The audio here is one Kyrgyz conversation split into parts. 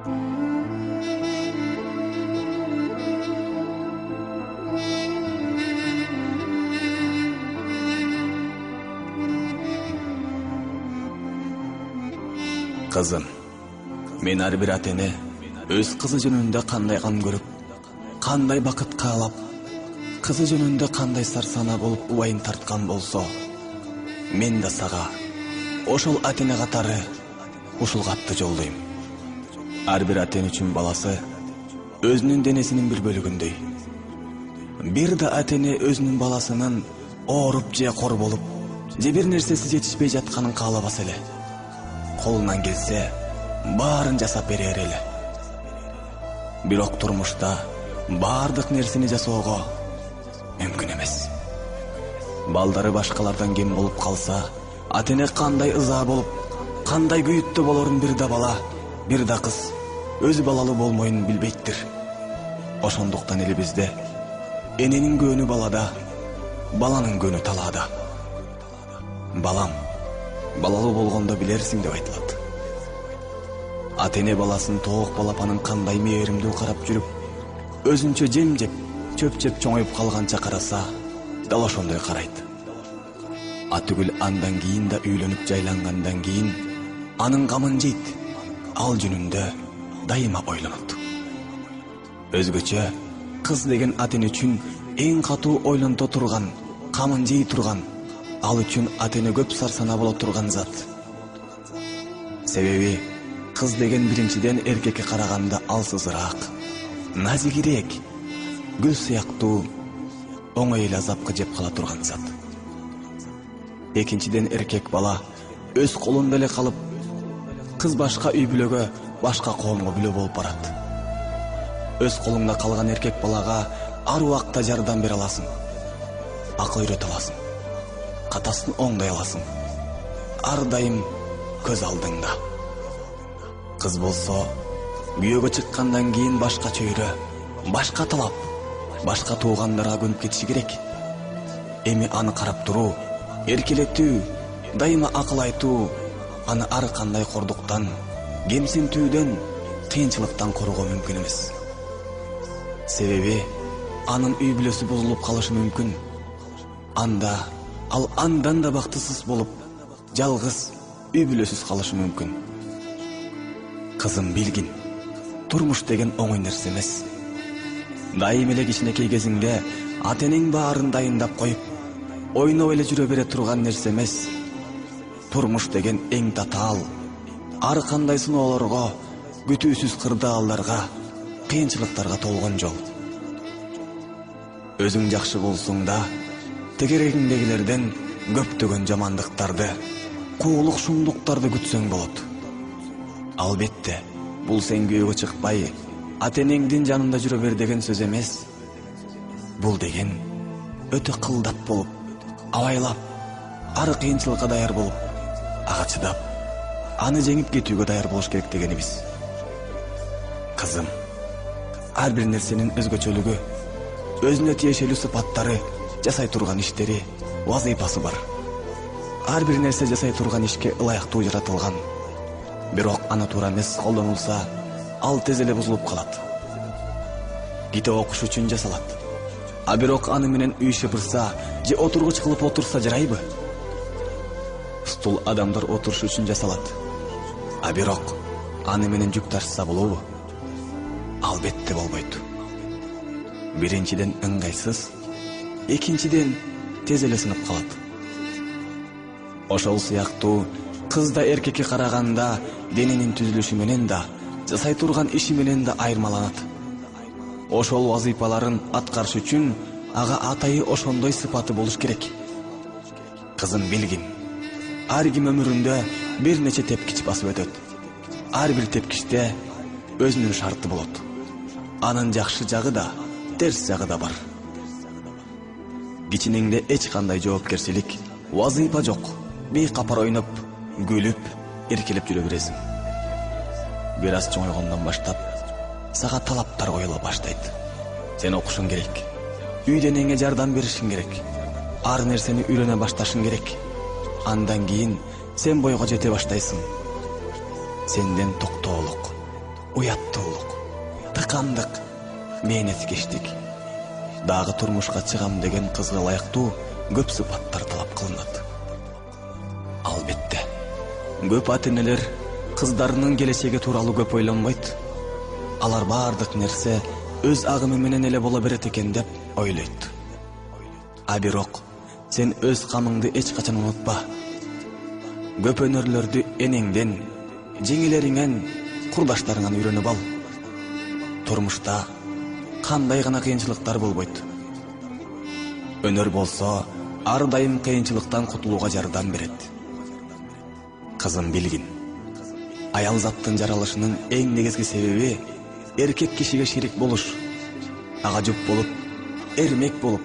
Kızım, men har bir atene öz kızı jönүндө кандай кан көрүп, кандай бакыт каалап, кызы жөнүндө кандай сарсана болуп убайын тарткан болсо, мен да сага ошол атене катары ушул катты жолдойм. Ар бир атен үчүн баласы өзүнүн денесинин бир бөлүгүндөй. Бир да атене өзүнүн баласынын ооруп же кор болуп, же бир нерсеси жетишпей жатканын каалабас эле. Колунан келсе, баарын жасап берер эле. Бирок турмушта баардык нерсени жасоого мүмкүн эмес. Балдары башкалардан кем болуп калса, атене кандай ыза болуп, кандай күйүттө болорун бир да бала, бир да кыз өзү балалуу болмоюн билбейттир. Ошондуктан эле бизде эненин көнү балада, баланын көнү талаада. Балам, балалуу болгондо билерсиң деп айтылат. Атене баласын тоок балапанын кандай мээримдүү карап жүрүп, өзүнчө жем жеп, чөп жеп чоңоюп калганча караса, дал ошондой карайт. Атүгүл андан кийин да үйлөнүп жайлангандан кийин анын камын жейт, ал жөнүндө дайыма ойлонот. Өзгөчө кыз деген атен үчүн эң катуу ойлонто турган, камын жей турган, ал үчүн атене көп сарсана боло турган зат. Себеби кыз деген биринчиден эркекке караганда алсызыраак, назигирээк, гүл сыяктуу, оңой эле азапкы жеп кала турган зат. Экинчиден эркек бала өз колунда эле калып, кыз башка үй бүлөгө, башка коомго бүлө болуп барат. Өз колуңда калган эркек балага ар убакта жардам бере аласың, акыл үйрөтө аласың, катасын оңдой аласың. Ар дайым көз алдыңда. Кыз болсо, күйөөгө чыккандан кийин башка чөйрө, башка талап, башка туугандарга көнүп кетиши керек. Эми аны карап туруу, эркелетүү, дайыма акыл айтуу, аны ар кандай кордуктан, кемсинтүүдөн, кыйынчылыктан коргоо мүмкүн эмес. Себеби анын үй бүлөсү бузулуп калышы мүмкүн. Анда ал андан да бактысыз болуп, жалгыз үй бүлөсүз калышы мүмкүн. Кызым, билгин, турмуш деген оңой нерсе эмес. Дайым эле кичинекей кезиңде атенең баарын дайындап коюп, ойноп эле жүрө бере турган нерсе эмес. Турмуш деген эң татаал, ар кандай сыноолорго, күтүүсүз кырдаалдарга, кыйынчылыктарга толгон жол. Өзүң жакшы болсоң да, тегерегиңдегилерден көптөгөн жамандыктарды, куулук шумдуктарды күтсөң болот. Албетте, бул сен күйөөгө чыкпай, атенеңдин жанында жүрө бер деген сөз эмес. Бул деген өтө кылдат болуп, абайлап, ар кыйынчылыкка даяр болуп, ага чыдап, аны жеңип кетүүгө даяр болуш керек дегенибиз. Кызым, ар бир нерсенин өзгөчөлүгү, өзүнө тиешелүү сыпаттары, жасай турган иштери, вазыйпасы бар. Ар бир нерсе жасай турган ишке ылайыктуу жаратылган. Бирок аны туура эмес колдонулса, ал тез эле бузулуп калат. Китеп окуш үчүн жасалат. А бирок аны менен үй шыпырса, же отургуч кылып отурса жарайбы? Стул адамдар отуруш үчүн жасалат. А бирок аны менен жүк ташса болобу? Албетте болбойт. Биринчиден ыңгайсыз, экинчиден тез эле сынып калат. Ошол сыяктуу кыз да эркекке караганда дененин түзүлүшү менен да, жасай турган иши менен да айырмаланат. Ошол вазыйпаларын аткарыш үчүн ага атайы ошондой сыпаты болуш керек. Кызым, билгин, ар ким өмүрүндө бир нече тепкич басып өтөт. Ар бир тепкичте өзүнүн шарты болот. Анын жакшы жагы да, терс жагы да бар. Кичинеңде эч кандай жоопкерчилик, вазыйпа жок. Бейкапар ойноп, күлүп, эркелеп жүрө бересиң. Бир аз чоңойгондон баштап, сага талаптар коюла баштайт. Сен окушуң керек, үйдө энеңе жардам беришиң керек, ар нерсени үйрөнө башташың керек. Андан кийин сен бойго жете баштайсың. Сенден токтоолук, уяттуулук, тыкандык, мээнеткечтик. Дагы турмушка чыгам деген кызга ылайыктуу көп сыпаттар талап кылынат. Албетте, көп ата-энелер кыздарынын келечеги тууралуу көп ойлонбойт. Алар бардык нерсе өз агымы менен эле боло берет экен деп ойлойт. А бирок сен өз камыңды эч качан унутпа. Көп өнөрлөрдү энеңден, жеңилериңен, курдаштарыңан үйрөнүп ал. Турмушта кандай гана кыйынчылыктар болбойт. Өнөр болсо ар дайым кыйынчылыктан кутулууга жардам берет. Кызым билгин, аял заттын жаралышынын эң негизги себеби эркек кишиге шерик болуш, ага жүп болуп, эрмек болуп,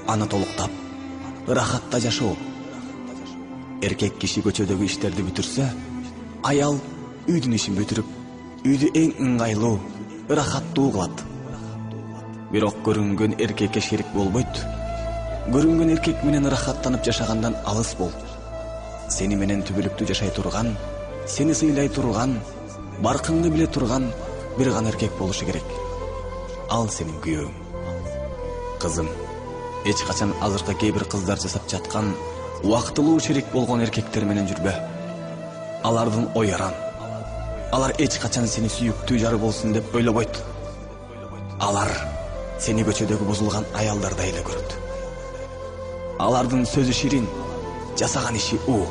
аны толуктап, ырахатта жашоо. Эркек киши көчөдөгү иштерди бүтүрсө, аял үйдүн ишин бүтүрүп, үйдү эң ыңгайлуу, ырахаттуу кылат. Бирок көрүнгөн эркекке шерик болбойт. Көрүнгөн эркек менен ырахаттанып жашагандан алыс бол. Сени менен түбөлүктүү жашай турган, сени сыйлай турган, баркыңды биле турган бир гана эркек болушу керек. Ал сенин күйөөң. Кызым, эч качан азыркы кээ бир кыздар жасап жаткан убактылуу шерик болгон эркектер менен жүрбө. Алардын ой аран. Алар эч качан сени сүйүктүү жары болсун деп ойлобойт. Алар сени көчөдөгү бузулган аялдардай эле көрөт. Алардын сөзү ширин, жасаган иши уу.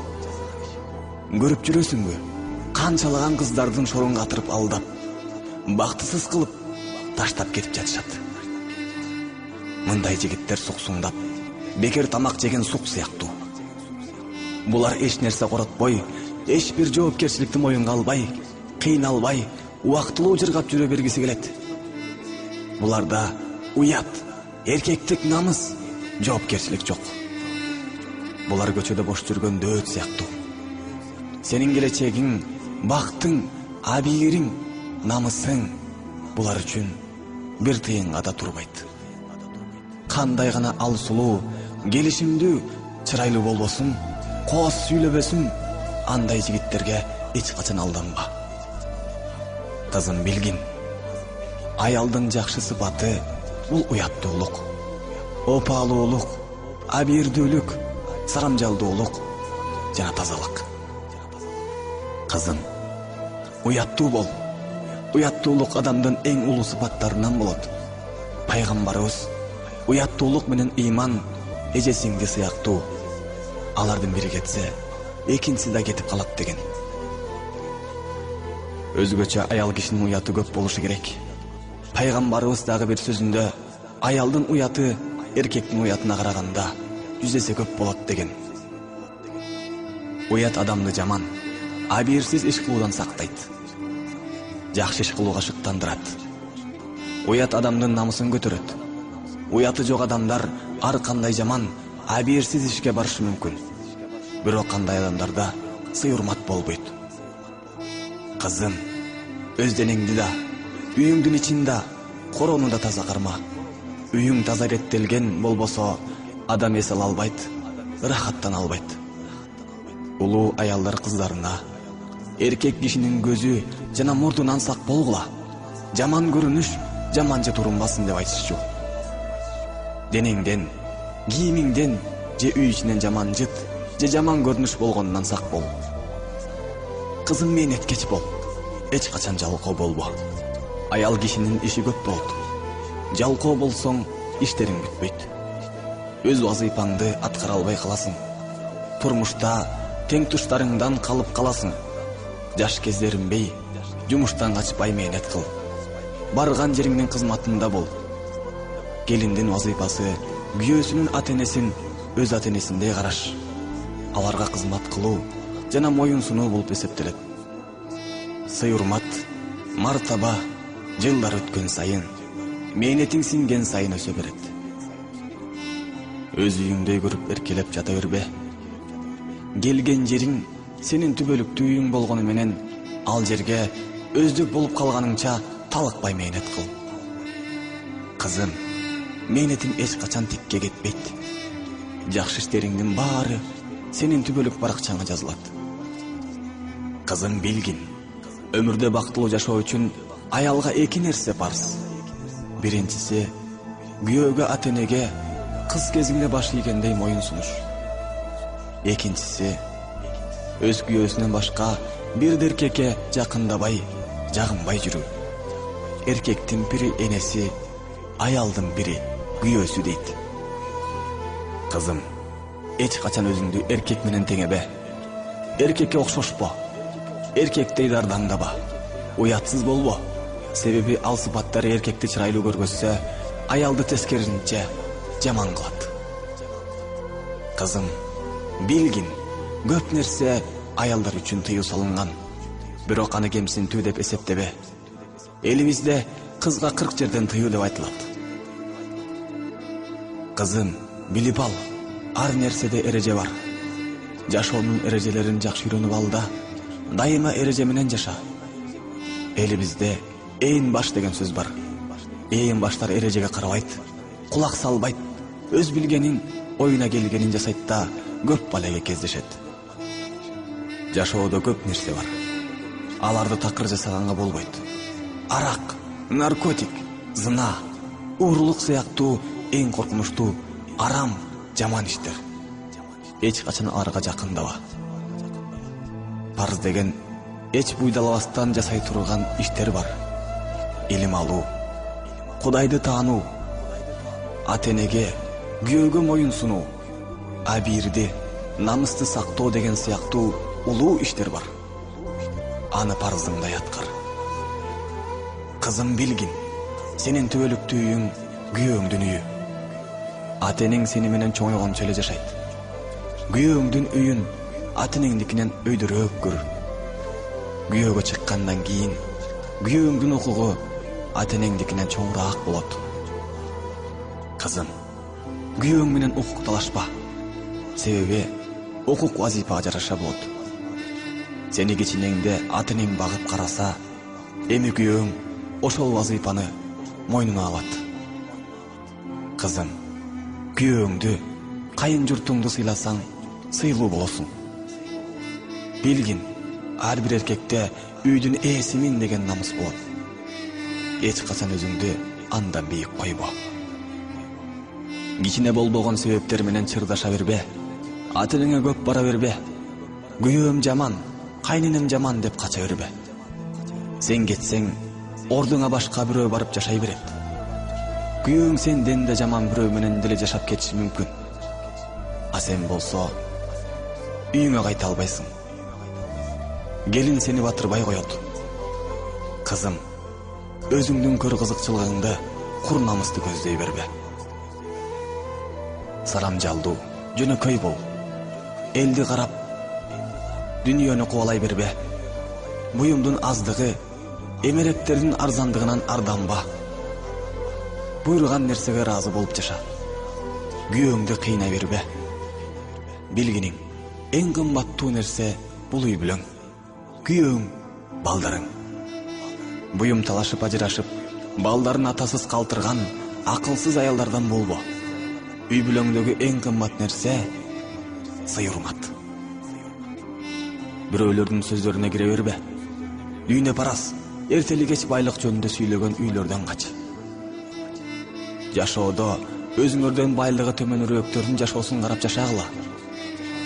Көрүп жүрөсүңбү? Канчалаган кыздардын шорун катырып алдап, бактысыз кылып, таштап кетип жатышат. Мындай жигиттер суксуңдап, бекер тамак жеген сук сыяктуу. Булар эч нерсе коротпой, эч бир жоопкерчиликти моюнга албай, кыйналбай, убактылуу жыргап жүрө бергиси келет. Буларда уят, эркектик намыс, жоопкерчилик жок. Булар көчөдө бош жүргөн дөөт сыяктуу. Сенин келечегиң, бактың, абийириң, намысың булар үчүн бир тыйынга да турбайт. Кандай гана ал сулуу, келишимдүү, чырайлуу болбосун, кооз сүйлөбөсүн, андай жигиттерге эч качан алданба. Кызым билгин, аялдын жакшы сыпаты бул уяттуулук, опалуулук, абийирдүүлүк, сарамжалдуулук жана тазалык. Кызым, уяттуу бол. Уяттуулук адамдын эң улуу сыпаттарынан болот. Пайгамбарыбыз уяттуулук менен ыйман эжесиңди сыяктуу. Алардын бири кетсе, экинчиси да кетип калат деген. Өзгөчө аял кишинин уяты көп болушу керек. Пайгамбарыбыз дагы бир сөзүндө аялдын уяты эркектин уятына караганда 100 эсе көп болот деген. Уят адамды жаман, абийирсиз иш кылуудан сактайт. Жакшы иш кылууга шыктандырат. Уят адамдын намысын көтөрөт. Уяты жок адамдар ар кандай жаман, абийирсиз ишке барышы мүмкүн. Бирок кандай адамдарда сый-урмат болбойт. Кызым, өз денеңди да, үйүңдүн ичин да, короону да таза карма. Үйүң таза реттелген болбосо, адам эс ала албайт, ырахаттана албайт. Улуу аялдар кыздарына эркек кишинин көзү жана мурдунан сак болгула. Жаман көрүнүш жаман же турунбасын деп айтышчу. Денеңден, кийимиңден же үй ичинен жаман жыт, же жаман көрүнүш болгондон сак бол. Кызым, мээнеткеч бол. Эч качан жалкоо болбо. Аял кишинин иши көп болот. Жалкоо болсоң, иштериң бүтпөйт. Өз вазыйпаңды аткара албай каласың. Турмушта тең туштарыңдан калып каласың. Жаш кездеринбей, жумуштан качпай мээнет кыл. Барган жериңдин кызматында бол. Келиндин вазыйпасы күйөөсүнүн ата-энесин өз ата-энесиндей караш. Аларга кызмат кылуу жана моюн сунуу болуп эсептелет. Сый-урмат, мартаба жылдар өткөн сайын, мээнетиң синген сайын өсө берет. Өз үйүңдөй көрүп эркелеп жата бербе. Келген жериң сенин түбөлүктүү үйүң болгону менен ал жерге өздүк болуп калганыңча талыкпай мээнет кыл. Кызым, мээнетиң эч качан тикке кетпейт. Жакшы иштериңдин баары сенин түбөлүк баракчаңа жазылат. Кызым, билгин, өмүрдө бактылуу жашоо үчүн аялга эки нерсе парыз. Биринчиси, күйөөгө ата-энеге кыз кезинде баш ийгендей моюн сунуш. Экинчиси, өз күйөөсүнөн башка бир эркекке жакындабай, жагынбай жүрүү. Эркектин бири энеси, аялдын бири күйөөсү дейт. Кызым, эч качан өзүңдү эркек менен теңебе. Эркекке окшошпо. Эркектей дардаңдаба. Уятсыз болбо. Себеби ал сыпаттары эркекти чырайлуу көргөзсө, аялды тескерисинче жаман кылат. Кызым, билгин, көп нерсе аялдар үчүн тыюу салынган. Бирок аны кемсинтүү деп эсептебе. Элибизде кызга 40 жерден тыюу деп айтылат. Кызым, билип ал, ар нерседе эреже бар. Жашоонун эрежелерин жакшы үйрөнүп ал да, дайыма эреже менен жаша. Элибизде ээн баш деген сөз бар. Ээн баштар эрежеге карабайт, кулак салбайт, өз билгенин, оюна келгенин жасайт да көп балеге кездешет. Жашоодо көп нерсе бар. Аларды такыр жасаганга болбойт. Арак, наркотик, зына, уурулук сыяктуу эң коркунучтуу арам, жаман иштер. Эч качан аларга жакындаба. Парыз деген эч буйдалабастан жасай турган иштер бар. Илим алуу, Кудайды таануу, ата-энеге, күйөөгө моюн сунуу, абийирди, намысты сактоо деген сыяктуу улуу иштер бар. Аны парызыңдай аткар. Кызым, билгин, сенин түбөлүктүү үйүң күйөөңдүн үйү. Ата-энең сени менен чоңойгончо эле жашайт. Күйөөңдүн үйүн ата-энеңдикинен өйдөрөөк көр. Күйөөгө чыккандан кийин күйөөңдүн укугу ата-энеңдикинен чоңураак болот. Кызым, күйөөң менен укукталашпа. Себеби укук вазифага жараша болот. Сени кичинеңде ата-энең багып караса, эми күйөөң ошол вазифаны мойнуна алат. Кызым, күйөөңдү, кайын журтуңду сыйласаң, сыйлуу болосуң. Билгин, ар бир эркекте үйдүн ээсимин деген намыс болот. Эч качан өзүңдү андан бийик койбо. Кичине болбогон себептер менен чырдаша бербе. Ата-энеңе көп бара бербе. Күйөөм жаман, кайненем жаман деп кача бербе. Сен кетсең, ордуңа башка бирөө барып жашай берет. Күйөөң сенден да жаман бирөө менен деле жашап кетиши мүмкүн. А сен болсо, үйүңө кайта албайсың. Келин сени батырбай коет. Кызым, өзүңдүн көр кызыкчылыгыңды, кур намысты көздөй бербе. Сарамжалдуу, жөнөкөй бол. Элди карап, дүйнөнү кубалай бербе. Буюмдун аздыгы, эмеректердин арзандыгынан арданба. Буйруган нерсеге ыраазы болуп жаша. Күйөөңдү кыйнай бербе. Билгиниң, эң кымбаттуу нерсе бул үй бүлөң. Күйөөң, балдарың. Буюм талашып ажырашып, балдарын атасыз калтырган акылсыз аялдардан болбо. Үй бүлөңдөгү эң кымбат нерсе сый-урмат. Бирөөлөрдүн сөздөрүнө кире бербе. Дүйнө парас, эртели кеч байлык жөнүндө сүйлөгөн үйлөрдөн кач. Жашоодо өзүңөрдөн байлыгы төмөнүрөөктөрдүн жашоосун карап жашагыла.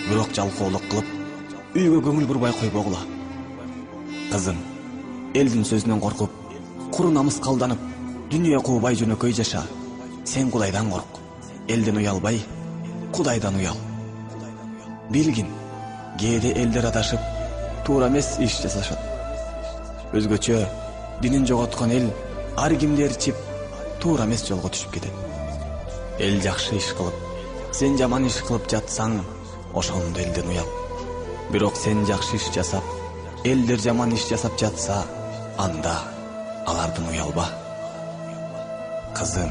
Бирок жалкоолук кылып, үйгө көңүл бурбай койбогула. Кызым, элдин сөзүнөн коркуп, куру намыс калданып, дүйнө куубай жөнөкөй жаша. Сен Кудайдан корк. Элден уялбай, Кудайдан уял. Билгин, кээде элдер адашып, туура эмес иш жасашат. Өзгөчө, динин жоготкон эл ар кимди ээрчип, туура эмес жолго түшүп кетет. Эл жакшы иш кылып, сен жаман иш кылып жатсаң, ошондо элден уял. Бирок сен жакшы иш жасап, элдер жаман иш жасап жатса, анда алардан уялба. Кызым,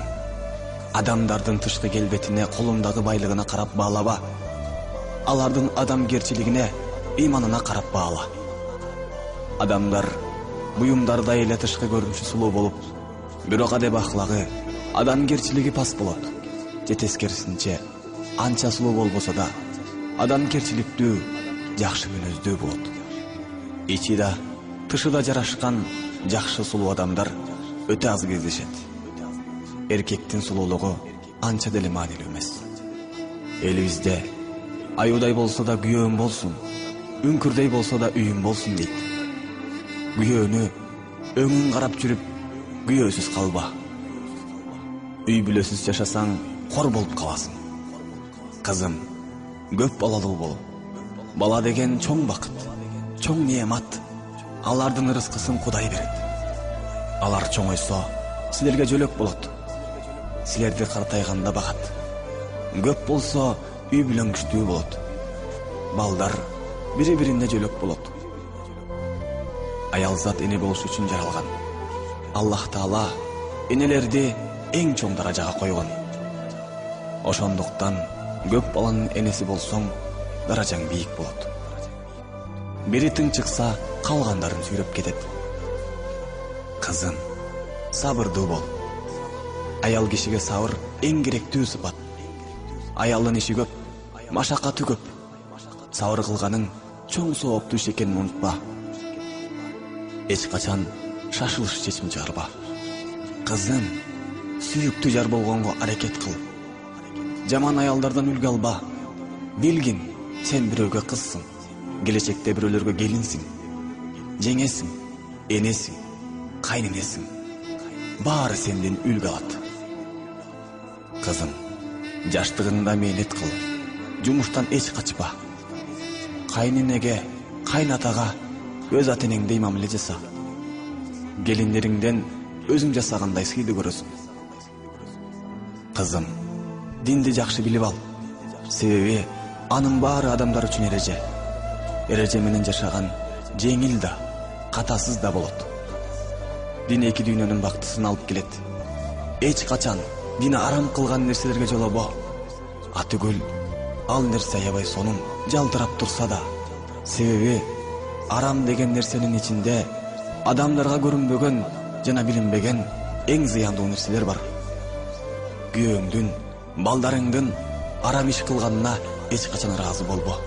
адамдардын тышкы келбетине, колундагы байлыгына карап баалаба. Алардын адамгерчилигине, ыйманына карап баала. Адамдар буюмдардай эле тышкы көрүнүшү сулуу болуп, бирок адеп ахлагы, адамгерчилиги пас болот. Же тескерисинче, анча сулуу болбосо да, адамгерчиликтүү, жакшы мүнөздүү болот. Ичи да, тышыда жарашкан жакшы сулуу адамдар өтө аз кездешет. Эркектин сулуулугу анча деле маанилүү эмес. Элибизде аюудай болсо да күйөөм болсун, үңкүрдей болсо да үйүм болсун дейт. Күйөөнү өңүн карап жүрүп, күйөөсүз калба. Үй бүлөсүз жашасаң, кор болуп каласың. Кызым, көп балалуу бол. Бала деген чоң бакыт, чоң неамат. Алардын ырыскысын Кудай берет. Алар чоңойсо, силерге жөлөк болот. Силерди картайганда багат. Көп болсо, үй бүлөң күчтүү болот. Балдар бири-бирине жөлөк болот. Аялзат эне болуш үчүн жаралган. Аллах Таала энелерди эң чоң даражага койгон. Ошондуктан көп баланын энеси болсоң, даражаң бийик болот. Бири тынчыкса, калгандарын сүйрөп кетет. Кызым, сабырдуу бол. Аял кишиге сабыр эң керектүү сыпат. Аялдын иши көп, машакаты көп. Сабыр кылганың чоң сооптуу иш экенин унутпа. Эч качан шашылыш чечим чыгарба. Кызым, сүйүктүү жар болгонго аракет кыл. Жаман аялдардан үлгү алба. Билгин, сен бирөөгө кызсың, келечекте бирөөлөргө келинсиң, жеңесиң, энесиң, кайненесиң. Баары сенден үлгү алат. Кызым, жаштыгыңда мээнет кыл. Жумуштан эч качпа. Кайненеге, кайнатага өз ата-энеңдей мамиле жаса. Келиндериңден өзүң жасагандай сыйды көрөсүң. Кызым, динди жакшы билип ал. Себеби анын баары адамдар үчүн эреже. Эреже менен жашаган жеңил да, катасыз да болот. Дин эки дүйнөнүн бактысын алып келет. Эч качан дин арам кылган нерселерге жолобо. Атүгүл ал нерсе аябай сонун жалтырап турса да, себеби арам деген нерсенин ичинде адамдарга көрүнбөгөн жана билинбеген эң зыяндуу нерселер бар. Күйөөңдүн, балдарыңдын арам иш кылганына эч качан ыраазы болбо.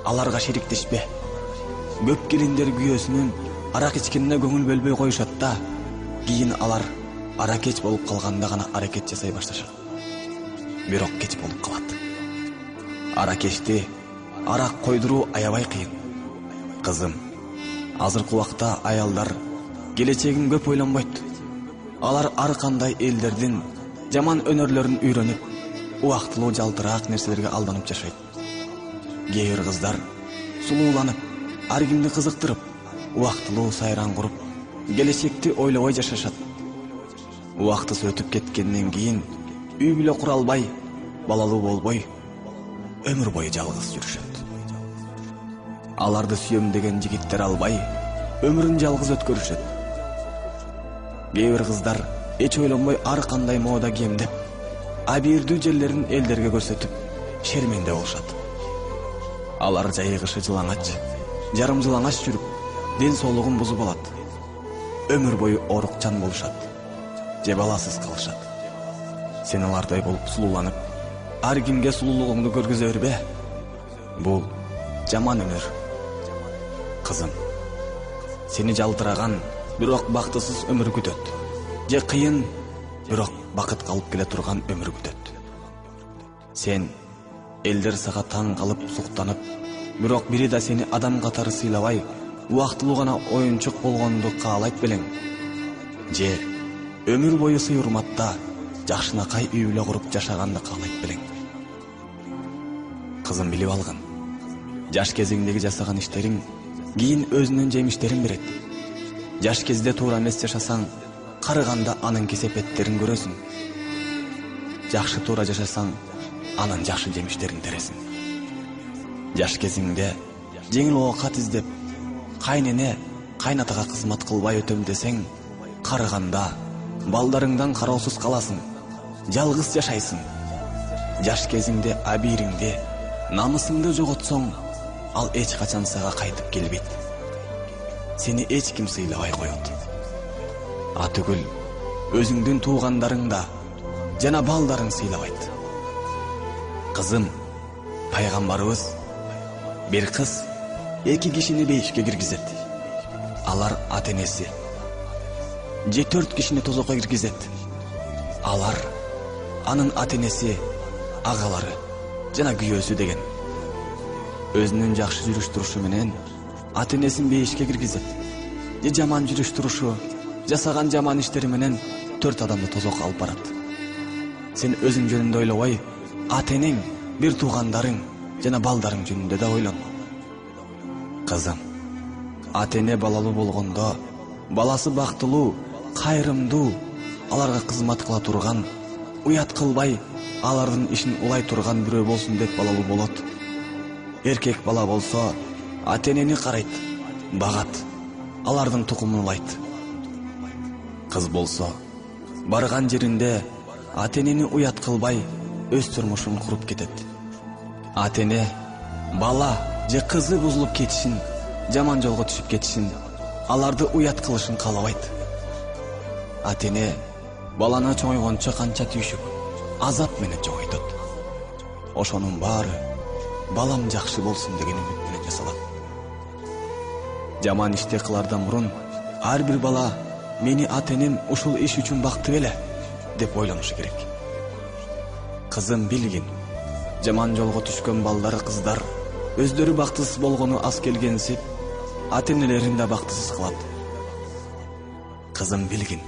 Аларга шериктешпе. Көп келиндер күйөөсүнүн арак ичкенине көңүл бөлбөй коюшат да, кийин алар аракеч болуп калганда гана аракет жасай башташат. Бирок кеч болуп калат. Аракечти арак койдуруу аябай кыйын. Кызым, азыркы убакта аялдар келечегин көп ойлонбойт. Алар ар кандай элдердин жаман өнөрлөрүн үйрөнүп, убактылуу жалтыраак нерселерге алданып жашайт. Кээ бир кыздар сулууланып, ар кимди кызыктырып, убактылуу сайран куруп, келечекти ойлобой жашашат. Убактысы өтүп кеткенден кийин үй бүлө кура албай, балалуу болбой, өмүр бою жалгыз жүрүшөт. Аларды сүйөм деген жигиттер албай, өмүрүн жалгыз өткөрүшөт. Кээ бир кыздар эч ойлонбой ар кандай мода кийимдеп, абийирдүү жерлерин элдерге көрсөтүп, шерменде болушат. Алар жайыгышы жылаңач, жарым жылаңач жүрүп, ден соолугун бузуп алат. Өмүр бою оорукчан болушат, же баласыз калышат. Сен алардай болуп сулууланып, ар кимге сулуулугуңду көргүзө бербе. Бул жаман өнөр. Кызым, сени жалтыраган, бирок бактысыз өмүр күтөт. Же кыйын, бирок бакытка алып келе турган өмүр күтөт. Сен элдер сага таң калып суктанып, бирок бири да сени адам катары сыйлабай, убактылуу гана оюнчук болгонду каалайт белең. Же өмүр бою сый урматта жакшынакай үй бүлө куруп жашаганды каалайт белең. Кызым, билип алгын. Жаш кезиңдеги жасаган иштериң кийин өзүнүн жемиштерин берет. Жаш кезде туура эмес жашасаң, карыганда анын кесепеттерин көрөсүң. Жакшы туура жашасаң, анын жакшы жемиштерин тересиң. Жаш кезиңде жеңил оокат издеп, кайнене, кайнатага кызмат кылбай өтөм десең, карыганда балдарыңдан кароосуз каласың, жалгыз жашайсың. Жаш кезиңде абийириңди, намысыңды жоготсоң, ал эч качан сага кайтып келбейт. Сени эч ким сыйлабай коет. Атүгүл өзүңдүн туугандарың да жана балдарың сыйлабайт. Кызым, пайгамбарыбыз бир кыз эки кишини бейишке киргизет. Алар ата-энеси. 4 кишини тозокко киргизет. Алар, анын ата-энеси, агалары жана күйөөсү деген. Өзүнүн жакшы жүрүш турушу менен ата-энесин бейишке киргизет. Же жаман жүрүш турушу, жасаган жаман иштери менен 4 адамды тозокко алып барат. Сен өзүң жөнүндө ойлобой, ата-энең, бир туугандарың жана балдарың жөнүндө да ойлон. Кызым, ата-эне балалуу болгондо, баласы бактылуу, кайрымдуу, аларга кызмат кыла турган, уят кылбай, алардын ишин улай турган бирөө болсун деп балалуу болот. Эркек бала болсо, ата-энени карайт, багат, алардын тукумун улайт. Кыз болсо, барган жеринде ата-энени уят кылбай, өз турмушун куруп кетет. Ата-эне бала же кызы бузулуп кетишин, жаман жолго түшүп кетишин, аларды уят кылышын каалабайт. Ата-эне баланы чоңойгончо канча түйшүк, азап менен чоңойтот. Ошонун баары балам жакшы болсун деген үмүт менен жасалат. Жаман ишти кылардан мурун ар бир бала мени ата-энем ушул иш үчүн бакты беле деп ойлонушу керек. Кызым билгин, жаман жолго түшкөн балдар кыздар өздөрү бактысыз болгону аз келгенсип, ата-энелерин да бактысыз кылат. Кызым билгин,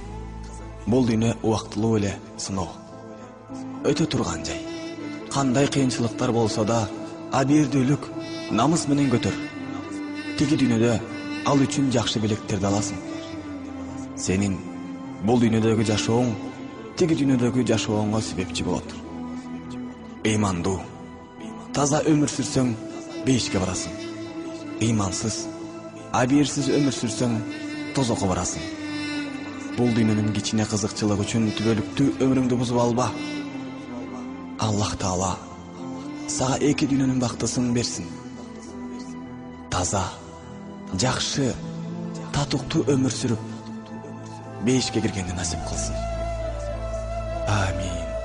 бул дүйнө убактылуу эле сыноо. Өтө турган жай. Кандай кыйынчылыктар болсо да, абийирдүүлүк, намыс менен көтөр. Тиги дүйнөдө ал үчүн жакшы белектерди аласың. Сенин бул дүйнөдөгү жашооң тиги дүйнөдөгү жашооңо себепчи болот. Ыймандуу, таза өмүр сүрсөң, бейишке барасың. Ыймансыз, абийирсиз өмүр сүрсөң, тозокко барасың. Бул дүйнөнүн кичине кызыкчылыгы үчүн түбөлүктүү өмүрүңдү бузуп алба. Аллах Таала сага эки дүйнөнүн бактысын берсин. Таза, жакшы, татыктуу өмүр сүрүп, бейишке киргенди насип кылсын. Амин.